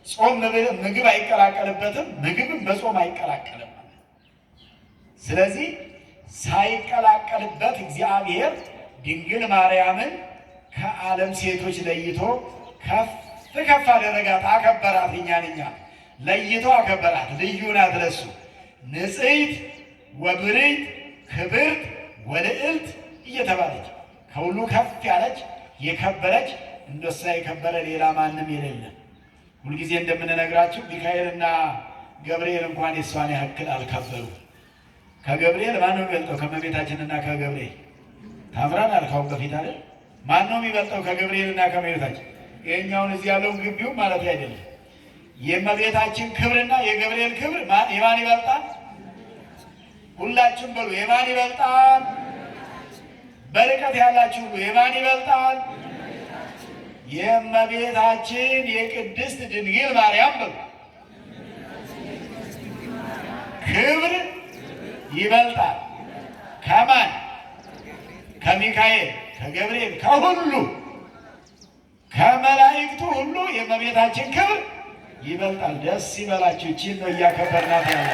ጾም ምግብ አይቀላቀልበትም፣ ምግብም በጾም አይቀላቀልም። ስለዚህ ሳይቀላቀልበት እግዚአብሔር ድንግል ማርያምን ከዓለም ሴቶች ለይቶ ከፍ ከፍ አደረጋት፣ አከበራት። እኛን ለይቶ አከበራት። ልዩ ናት ለሱ ንጽሕት ወብርህት ክብርት ወልዕልት እየተባለች ከሁሉ ከፍ ያለች የከበረች እንደሷ የከበረ ሌላ ማንም የሌለ። ሁልጊዜ እንደምንነግራችሁ ሚካኤልና ገብርኤል እንኳን የሷን ያክል አልከበሩ። ከገብርኤል ማን ነው የሚበልጠው? ከእመቤታችንና ከገብርኤል ታምራን አልካውን በፊት አይደል? ማን ነው የሚበልጠው ከገብርኤልና ከእመቤታችን? ይሄኛውን እዚህ ያለውን ግቢው ማለት አይደለም። የእመቤታችን ክብርና የገብርኤል ክብር የማን ይበልጣል? ሁላችሁም በሉ የማን ይበልጣል? በርቀት ያላችሁ ሁሉ የማን ይበልጣል? የእመቤታችን የቅድስት ድንግል ማርያም በሉ ክብር ይበልጣል። ከማን? ከሚካኤል፣ ከገብርኤል፣ ከሁሉ ከመላእክቱ ሁሉ የእመቤታችን ክብር ይበልጣል። ደስ ይበላችሁ። ይህችን ነው እያከበርናት ያለ።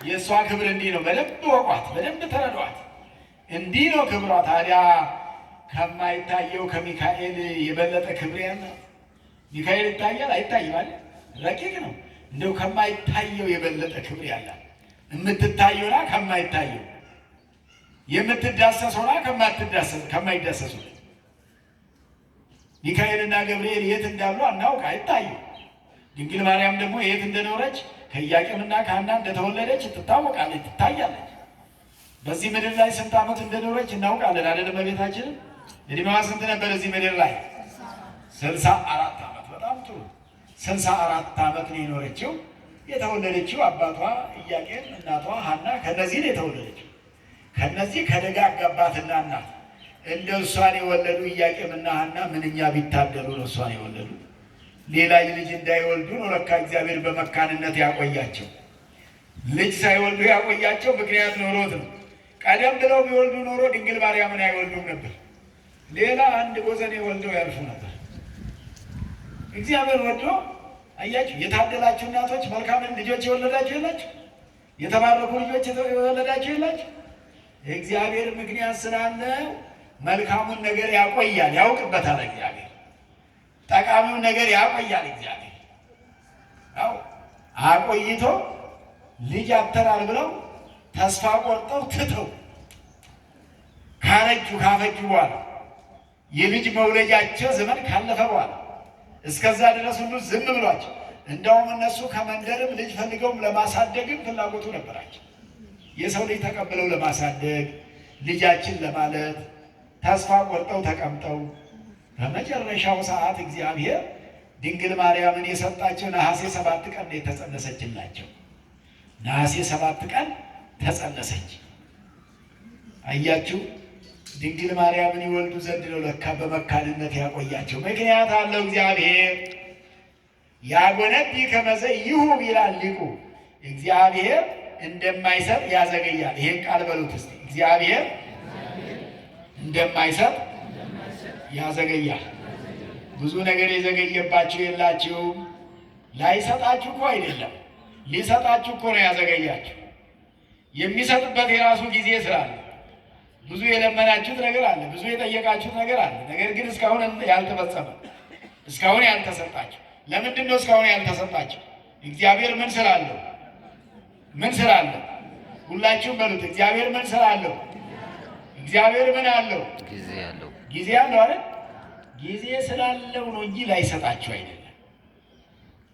የእሷ ክብር እንዲህ ነው። በደንብ ወቋት፣ በደንብ ተረዷት። እንዲህ ነው ክብሯ። ታዲያ ከማይታየው ከሚካኤል የበለጠ ክብር ያለ ሚካኤል ይታያል አይታይም? ረቂቅ ነው። እንደው ከማይታየው የበለጠ ክብር ያላት የምትታየውና ከማይታየው የምትዳሰሰውና ከማይዳሰሱት ሚካኤልና ገብርኤል የት እንዳሉ አናውቅ፣ አይታዩ። ድንግል ማርያም ደግሞ የት እንደኖረች ከኢያቄምና ከሐና እንደተወለደች ትታወቃለች፣ ትታያለች። በዚህ ምድር ላይ ስንት ዓመት እንደኖረች እናውቃለን አይደለም? በቤታችንም እድሜዋ ስንት ነበር እዚህ ምድር ላይ? 64 ዓመት። በጣም ጥሩ። 64 ዓመት ነው የኖረችው። የተወለደችው አባቷ ኢያቄም እናቷ ሐና ከነዚህ ነው የተወለደችው። ከነዚህ ከደጋግ አባትና እናት እንደ እሷን የወለዱ ኢያቄምና ሐና ምንኛ ቢታደሉ ነው እሷን የወለዱ። ሌላ ልጅ እንዳይወልዱ ነው ለካ እግዚአብሔር በመካንነት ያቆያቸው። ልጅ ሳይወልዱ ያቆያቸው ምክንያት ኖሮት ነው። ቀደም ብለው ቢወልዱ ኖሮ ድንግል ማርያምን አይወልዱም ነበር። ሌላ አንድ ቦዘኔ ወልደው ያልፉ ነበር። እግዚአብሔር ወዶ አያችሁ። የታደላችሁ እናቶች መልካምን ልጆች የወለዳችሁ የላችሁ? የተባረኩ ልጆች የወለዳችሁ የላችሁ? እግዚአብሔር ምክንያት ስላለው መልካሙን ነገር ያቆያል፣ ያውቅበታል። እግዚአብሔር ጠቃሚውን ነገር ያቆያል። እግዚአብሔር አዎ አቆይቶ ልጅ አተናል ብለው ተስፋ ቆርጠው ትተው ካፈጁ በኋላ የልጅ መውለጃቸው ዘመን ካለፈ በኋላ እስከዛ ድረስ ሁሉ ዝም ብሏቸው፣ እንደውም እነሱ ከመንደርም ልጅ ፈልገውም ለማሳደግም ፍላጎቱ ነበራቸው። የሰው ልጅ ተቀብለው ለማሳደግ ልጃችን ለማለት ተስፋ ቆርጠው ተቀምጠው በመጨረሻው ሰዓት እግዚአብሔር ድንግል ማርያምን የሰጣቸው ነሐሴ 7 ቀን ነው የተጸነሰችላቸው። ነሐሴ 7 ቀን ተጸነሰች። አያችሁ፣ ድንግል ማርያምን ይወልዱ ዘንድ ነው ለካ በመካንነት ያቆያቸው። ምክንያት አለው እግዚአብሔር። ያጎነቢ ከመዘ ይሁብ ይላል ሊቁ። እግዚአብሔር እንደማይሰጥ ያዘገያል። ይሄን ቃል በሉት እስቲ። እግዚአብሔር እንደማይሰጥ ያዘገያል። ብዙ ነገር የዘገየባችሁ የላችሁም። ላይሰጣችሁ እኮ አይደለም፣ ሊሰጣችሁ እኮ ነው ያዘገያችሁ። የሚሰጥበት የራሱ ጊዜ ስላለ ብዙ የለመናችሁት ነገር አለ፣ ብዙ የጠየቃችሁት ነገር አለ። ነገር ግን እስካሁን ያልተፈጸመ፣ እስካሁን ያልተሰጣችሁ። ለምንድን ነው እስካሁን ያልተሰጣችሁ? እግዚአብሔር ምን ስላለው? ምን ስላለው? ሁላችሁም በሉት። እግዚአብሔር ምን ስላለው? እግዚአብሔር ምን አለው? ጊዜ አለው። ጊዜ አለው አይደል? ጊዜ ስላለው ነው እንጂ ላይሰጣችሁ አይደለም።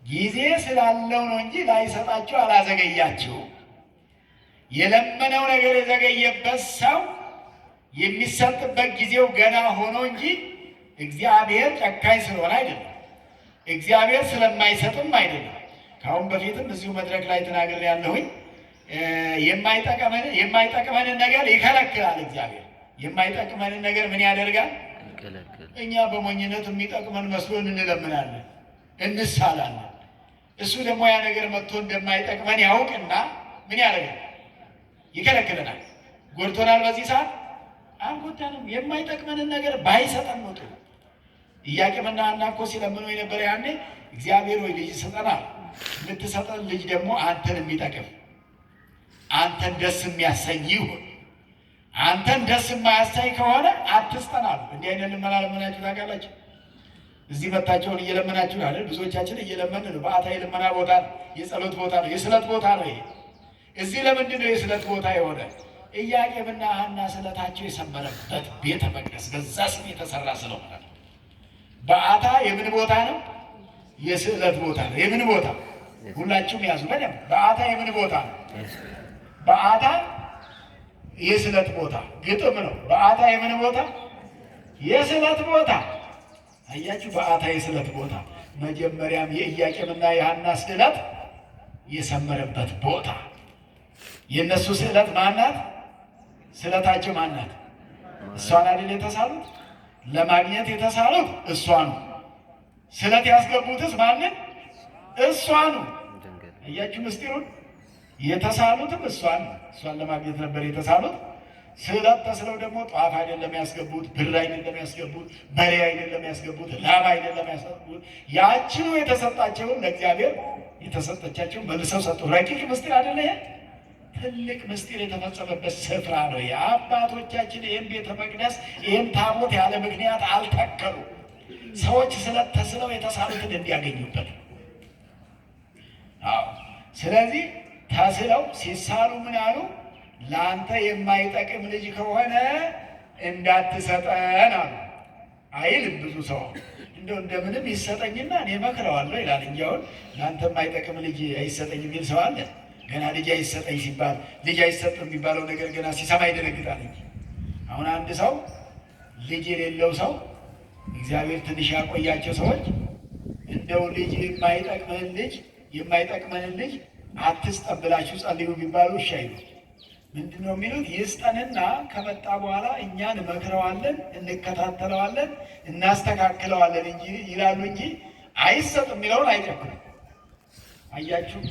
ጊዜ ስላለው ነው እንጂ ላይሰጣችሁ አላዘገያችሁ። የለመነው ነገር የዘገየበት ሰው የሚሰጥበት ጊዜው ገና ሆኖ እንጂ እግዚአብሔር ጨካኝ ስለሆነ አይደለም። እግዚአብሔር ስለማይሰጥም አይደለም። ከአሁን በፊትም እዚሁ መድረክ ላይ ተናግሬ ያለሁኝ የማይጠቅመንን ነገር ይከለክላል። እግዚአብሔር የማይጠቅመንን ነገር ምን ያደርጋል? እኛ በሞኝነት የሚጠቅመን መስሎን እንለምናለን፣ እንሳላለን። እሱ ደግሞ ያ ነገር መጥቶ እንደማይጠቅመን ያውቅና ምን ያደርጋል? ይከለክለናል። ጎድቶናል። በዚህ ሰዓት አልጎዳንም። የማይጠቅመንን ነገር ባይሰጠን ነው ጥሩ። ኢያቄምና ሐና እኮ ሲለምኑ የነበረ ያኔ እግዚአብሔር ወይ ልጅ ስጠና፣ የምትሰጠን ልጅ ደግሞ አንተን የሚጠቅም አንተን ደስ የሚያሰኝ ይሁን። አንተን ደስ የማያሳይ ከሆነ አትስጠናሉ። እንዲህ አይነት ልመና ለመናችሁ ታውቃላችሁ? እዚህ መታቸውን እየለመናችሁ አይደል? ብዙዎቻችን እየለመን ነው። በዓታ የልመና ቦታ ነው፣ የጸሎት ቦታ ነው፣ የስለት ቦታ ነው። ይሄ እዚህ ለምንድን ነው የስለት ቦታ የሆነ? ኢያቄምና ሐና ስለታቸው የሰመረበት ቤተ መቅደስ በዛ ስም የተሰራ ስለሆነ በዓታ የምን ቦታ ነው? የስዕለት ቦታ ነው። የምን ቦታ? ሁላችሁም ያዙ በደምብ። በዓታ የምን ቦታ ነው? በዓታ የስዕለት ቦታ ግጥም ነው። በዓታ የምን ቦታ? የስዕለት ቦታ። አያችሁ፣ በዓታ የስዕለት ቦታ። መጀመሪያም የኢያቄምና የሐና ስዕለት የሰመረበት ቦታ። የእነሱ ስዕለት ማናት? ስዕለታቸው ማናት? እሷን አይደል የተሳሉት? ለማግኘት የተሳሉት እሷን። ስዕለት ያስገቡትስ ማንን? እሷን። አያችሁ ምስጢሩን። የተሳሉትም እሷን ለማግኘት ነበር የተሳሉት። ስዕለት ተስለው ደግሞ ጧፍ አይደለም ያስገቡት፣ ብር አይደለም ያስገቡት፣ በሬ አይደለም ያስገቡት፣ ላም አይደለም ያስገቡት። ያችኑ የተሰጣቸውን ለእግዚአብሔር የተሰጠቻቸውን መልሰው ሰጡ። ረቂቅ ምስጢር አይደለ? ትልቅ ምስጢር የተፈጸመበት ስፍራ ነው። የአባቶቻችን ይህን ቤተ መቅደስ ይህን ታቦት ያለ ምክንያት አልተከሉ። ሰዎች ስዕለት ተስለው የተሳሉትን እንዲያገኙበት። ስለዚህ ተስለው ሲሳሉ ምን አሉ? ለአንተ የማይጠቅም ልጅ ከሆነ እንዳትሰጠን አሉ። አይልም ብዙ ሰው እንደው እንደምንም ይሰጠኝና እኔ መክረዋለሁ ይላል እንጂ አሁን ለአንተ የማይጠቅም ልጅ አይሰጠኝ የሚል ሰው አለ? ገና ልጅ አይሰጠኝ ሲባል ልጅ አይሰጥም የሚባለው ነገር ገና ሲሰማ ይደነግጣል እንጂ። አሁን አንድ ሰው ልጅ የሌለው ሰው እግዚአብሔር ትንሽ ያቆያቸው ሰዎች እንደው ልጅ የማይጠቅመንን ልጅ አትስጠን ብላችሁ ጸልዩ ቢባሉ እሺ አይሉ። ምንድን ነው የሚሉት? ይስጠንና ከመጣ በኋላ እኛ እንመክረዋለን፣ እንከታተለዋለን፣ እናስተካክለዋለን እንጂ ይላሉ እንጂ አይሰጥም የሚለውን አይጨክኑም። አያችሁ፣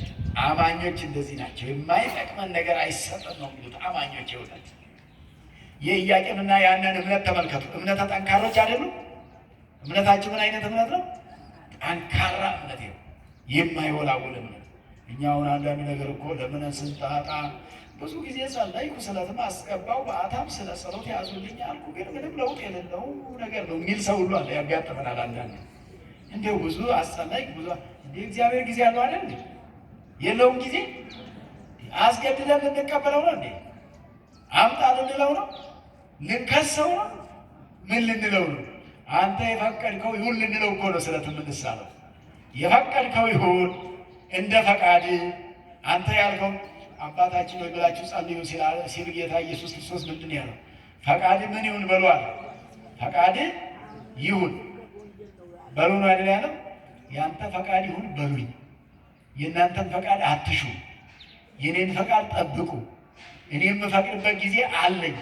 አማኞች እንደዚህ ናቸው። የማይጠቅመን ነገር አይሰጥም ነው የሚሉት አማኞች። ይወጣል። የኢያቄምና የሐናን እምነት ተመልከቱ። እምነተ ጠንካሮች አይደሉም? እምነታችሁ ምን አይነት እምነት ነው? ጠንካራ እምነት ነው፣ የማይወላወል እምነት። እኛ አሁን አንዳንድ ነገር እኮ ለምነን ስንጣጣ ብዙ ጊዜ ጸለይኩ፣ ስለትም አስገባው፣ በዓታም ስለ ጸሎት ያዙልኝ አልኩ፣ ግን ምንም ለውጥ የሌለው ነገር ነው የሚል ሰው ሁሉ አለ። ያጋጥመናል። አንዳንድ እንደው ብዙ አስጸለይኩ ብዙ እንደ እግዚአብሔር ጊዜ አለው አይደል? የለውም ጊዜ። አስገድለን ልንቀበለው ነው እንዴ? አምጣ ልንለው ነው? ልንከሰው ነው? ምን ልንለው ነው? አንተ የፈቀድከው ይሁን ልንለው እኮ ነው ስለት የምንሳለው። የፈቀድከው ይሁን እንደ ፈቃድ አንተ ያልከው አባታችን ወይ ብላችሁ ጸልዩ ሲል ጌታ ኢየሱስ ክርስቶስ ምንድን ያለው? ፈቃድ ምን ይሁን በሉ አለ። ፈቃድ ይሁን በሉ ነው አይደል ያለው? ያንተ ፈቃድ ይሁን በሉኝ። የእናንተን ፈቃድ አትሹ፣ የኔን ፈቃድ ጠብቁ። እኔ የምፈቅድበት ጊዜ አለኝ።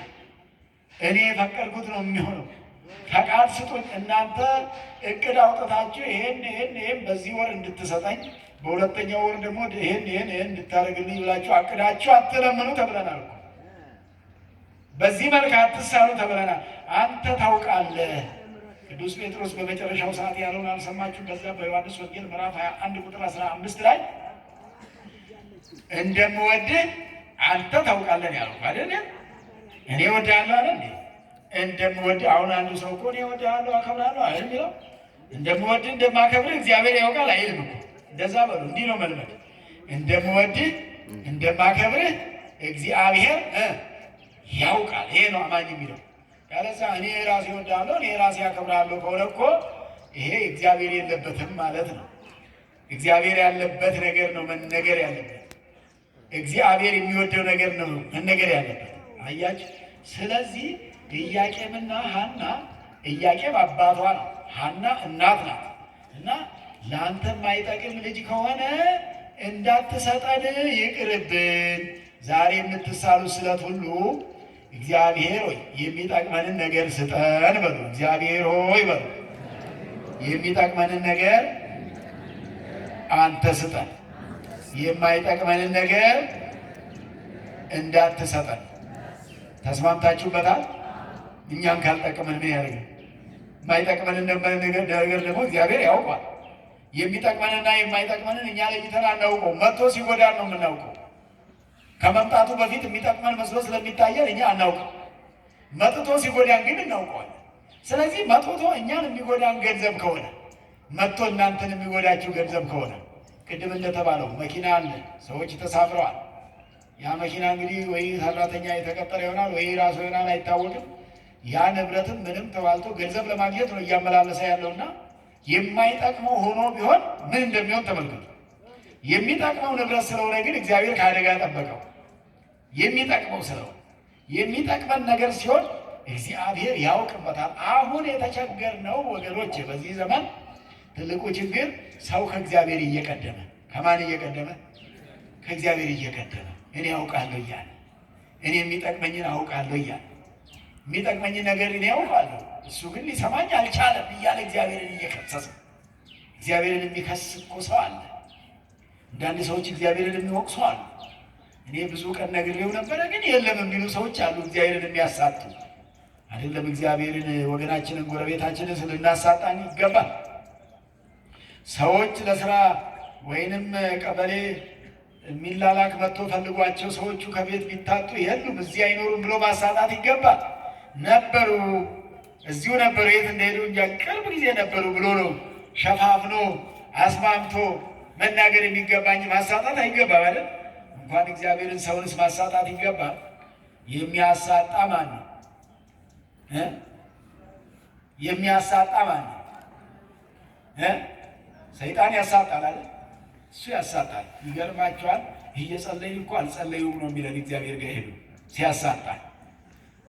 እኔ የፈቀድኩት ነው የሚሆነው። ፈቃድ ስጡኝ። እናንተ እቅድ አውጥታችሁ ይሄን በዚህ ወር እንድትሰጠኝ፣ በሁለተኛው ወር ደግሞ ይሄን እንድታደርግልኝ ብላችሁ አቅዳችሁ አትለምኑ ተብለናል። በዚህ መልክ አትሳሉ ተብለናል። አንተ ታውቃለህ። ቅዱስ ጴጥሮስ በመጨረሻው ሰዓት ያለውን አልሰማችሁም? በዛ በዮሐንስ ወንጌል ምዕራፍ 21 ቁጥር 15 ላይ እንደምወድህ አንተ ታውቃለህ ያለው አይደል? እኔ እወድሃለሁ አለ እንዴ? እንደምወድህ አሁን አንዱ ሰው እኮ እኔ እወድሃለሁ አከብርሃለሁ አይደል የሚለው? እንደምወድህ እንደማከብርህ እግዚአብሔር ያውቃል አይልም እኮ። እንደዛ በሉ። እንዲህ ነው መልመድ። እንደምወድህ እንደማከብርህ እግዚአብሔር ያውቃል። ይሄ ነው አማኝ የሚለው። ያለዛ እኔ ራሴ እወድሃለሁ እኔ ራሴ አከብርሃለሁ ከሆነ እኮ ይሄ እግዚአብሔር የለበትም ማለት ነው። እግዚአብሔር ያለበት ነገር ነው መነገር ያለበት። እግዚአብሔር የሚወደው ነገር ነው መነገር ያለበት። አያችሁ። ስለዚህ ኢያቄምና ሐና፣ ኢያቄም አባቷ ነው፣ ሐና እናት ናት። እና ለአንተ የማይጠቅም ልጅ ከሆነ እንዳትሰጠን ይቅርብን። ዛሬ የምትሳሉ ስለት ሁሉ እግዚአብሔር ሆይ የሚጠቅመንን ነገር ስጠን በሉ። እግዚአብሔር ሆይ በሉ፣ የሚጠቅመንን ነገር አንተ ስጠን፣ የማይጠቅመንን ነገር እንዳትሰጠን። ተስማምታችሁበታል? እኛም ካልጠቅመን ምን ያደርግ? የማይጠቅመንን ነገር ደግሞ እግዚአብሔር ያውቋል። የሚጠቅመንና የማይጠቅመንን እኛ ለይተን አናውቀው። መጥቶ ሲጎዳን ነው የምናውቀው። ከመምጣቱ በፊት የሚጠቅመን መስሎ ስለሚታየን እኛ አናውቅም። መጥቶ ሲጎዳን ግን እናውቀዋለን። ስለዚህ መጥቶ እኛን የሚጎዳን ገንዘብ ከሆነ መጥቶ እናንተን የሚጎዳችሁ ገንዘብ ከሆነ ቅድም እንደተባለው መኪና አለ፣ ሰዎች ተሳፍረዋል። ያ መኪና እንግዲህ ወይ ሰራተኛ የተቀጠረ ይሆናል ወይ ራሱ ይሆናል፣ አይታወቅም። ያ ንብረትም ምንም ተባልቶ ገንዘብ ለማግኘት ነው እያመላለሰ ያለውና የማይጠቅመው ሆኖ ቢሆን ምን እንደሚሆን ተመልከቱ። የሚጠቅመው ንብረት ስለሆነ ግን እግዚአብሔር ከአደጋ ጠበቀው። የሚጠቅመው ስለሆነ የሚጠቅመን ነገር ሲሆን እግዚአብሔር ያውቅበታል። አሁን የተቸገርነው ወገኖች፣ በዚህ ዘመን ትልቁ ችግር ሰው ከእግዚአብሔር እየቀደመ ከማን እየቀደመ? ከእግዚአብሔር እየቀደመ እኔ አውቃለሁ እያለ እኔ የሚጠቅመኝን አውቃለሁ እያለ የሚጠቅመኝን ነገር እኔ አውቃለሁ እሱ ግን ሊሰማኝ አልቻለም እያለ እግዚአብሔርን እየከሰሰ። እግዚአብሔርን የሚከስ እኮ ሰው አለ። አንዳንድ ሰዎች እግዚአብሔርን የሚወቅሱ አሉ። እኔ ብዙ ቀን ነግሬው ነበረ ግን የለም የሚሉ ሰዎች አሉ። እግዚአብሔርን የሚያሳጡ አይደለም። እግዚአብሔርን ወገናችንን ጎረቤታችንን ስልናሳጣን ይገባል። ሰዎች ለስራ ወይንም ቀበሌ የሚላላክ መጥቶ ፈልጓቸው ሰዎቹ ከቤት ቢታጡ የሉም እዚህ አይኖሩም ብሎ ማሳጣት ይገባል። ነበሩ፣ እዚሁ ነበሩ፣ የት እንደሄዱ እንጃ ቅርብ ጊዜ ነበሩ ብሎ ነው ሸፋፍኖ አስማምቶ መናገር የሚገባኝ ማሳጣት አይገባም አይደል? እንኳን እግዚአብሔርን ሰውንስ ማሳጣት ይገባል። የሚያሳጣ ማን ነው? የሚያሳጣ ማን ነው? ሰይጣን ያሳጣል አይደል? እሱ ያሳጣል። ይገርማቸዋል። እየጸለዩ እኮ አልጸለዩም ነው የሚለን እግዚአብሔር ጋር ሄዱ ሲያሳጣል